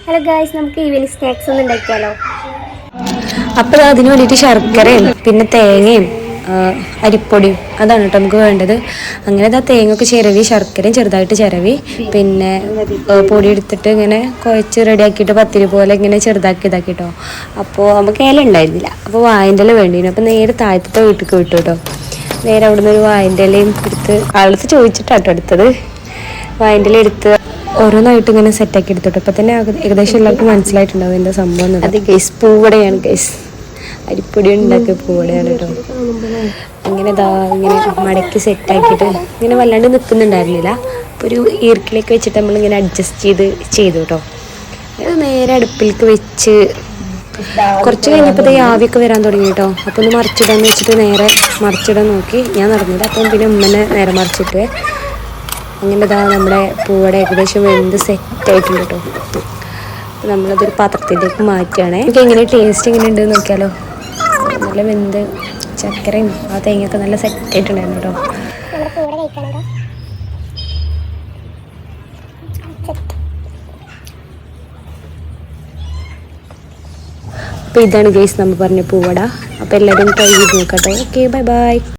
Hello guys, നമുക്ക് evening snacks ഒന്ന് ഉണ്ടാക്കിയാലോ? അപ്പോൾ അതിന് വേണ്ടിയിട്ട് ശർക്കരയും പിന്നെ തേങ്ങയും അരിപ്പൊടിയും അതാണ് കേട്ടോ നമുക്ക് വേണ്ടത്. അങ്ങനെ ആ തേങ്ങയൊക്കെ ചിരവി, ശർക്കരയും ചെറുതായിട്ട് ചിരവി, പിന്നെ പൊടി എടുത്തിട്ട് ഇങ്ങനെ കുഴച്ച് റെഡിയാക്കിയിട്ട് പത്തിരി പോലെ ഇങ്ങനെ ചെറുതാക്കിയതാക്കിട്ടോ. അപ്പോൾ നമുക്ക് ഇല ഉണ്ടായിരുന്നില്ല, അപ്പോൾ വാഴൻ്റെ ഇല വേണ്ടിയിരുന്നു. അപ്പോൾ നേരെ താഴത്തെ വീട്ടിലേക്ക് വിട്ടു കേട്ടോ. നേരെ അവിടുന്ന് ഒരു വാഴൻ്റെ ഇലയും എടുത്ത് ആളത്ത് ചോദിച്ചിട്ടാട്ടോ എടുത്തത്. വാഴൻ്റെ ഇല എടുത്ത് ഓരോന്നായിട്ട് ഇങ്ങനെ സെറ്റാക്കി എടുത്തോട്ടോ. ഇപ്പം തന്നെ ഏകദേശം എല്ലാവർക്കും മനസ്സിലായിട്ടുണ്ടാവും എന്താ സംഭവം എന്നത്. അത് ഗൈസ് പൂവടയാണ് ഗൈസ്, അരിപ്പൊടി ഉണ്ടാക്കിയ പൂവടയാണ് കേട്ടോ. ഇങ്ങനെ ഇങ്ങനെ മടക്കി സെറ്റാക്കിയിട്ട് ഇങ്ങനെ വല്ലാണ്ട് നിൽക്കുന്നുണ്ടായിരുന്നില്ല. അപ്പോൾ ഒരു ഈർക്കിലേക്ക് വെച്ചിട്ട് നമ്മളിങ്ങനെ അഡ്ജസ്റ്റ് ചെയ്തു കേട്ടോ. അത് നേരെ അടുപ്പിലേക്ക് വെച്ച് കുറച്ച് കഴിഞ്ഞപ്പോൾ ഈ ആവിയൊക്കെ വരാൻ തുടങ്ങി കേട്ടോ. അപ്പോൾ ഒന്ന് മറിച്ചിടാന്ന് വെച്ചിട്ട് നേരെ മറിച്ചിടാൻ നോക്കി. ഞാൻ നടന്നില്ല, അപ്പം പിന്നെ ഉമ്മനെ നേരെ മറിച്ചിട്ട് അങ്ങനെ നമ്മുടെ പൂവട ഏകദേശം വെന്ത് സെറ്റായിട്ടുണ്ട് കേട്ടോ. അപ്പോൾ നമ്മളതൊരു പാത്രത്തിലേക്ക് മാറ്റുകയാണേ. എനിക്ക് എങ്ങനെ ടേസ്റ്റ് എങ്ങനെ ഉണ്ടെന്ന് നോക്കിയാലോ. നല്ല വെന്ത് ചക്കരയും ആ തേങ്ങയൊക്കെ നല്ല സെറ്റായിട്ടുണ്ടായിരുന്നു കേട്ടോ. അപ്പോൾ ഇതാണ് ഗൈസ് നമ്മൾ പറഞ്ഞ പൂവട. അപ്പോൾ എല്ലാവരും ട്രൈ ചെയ്ത് നോക്കാം കേട്ടോ. Okay, bye bye.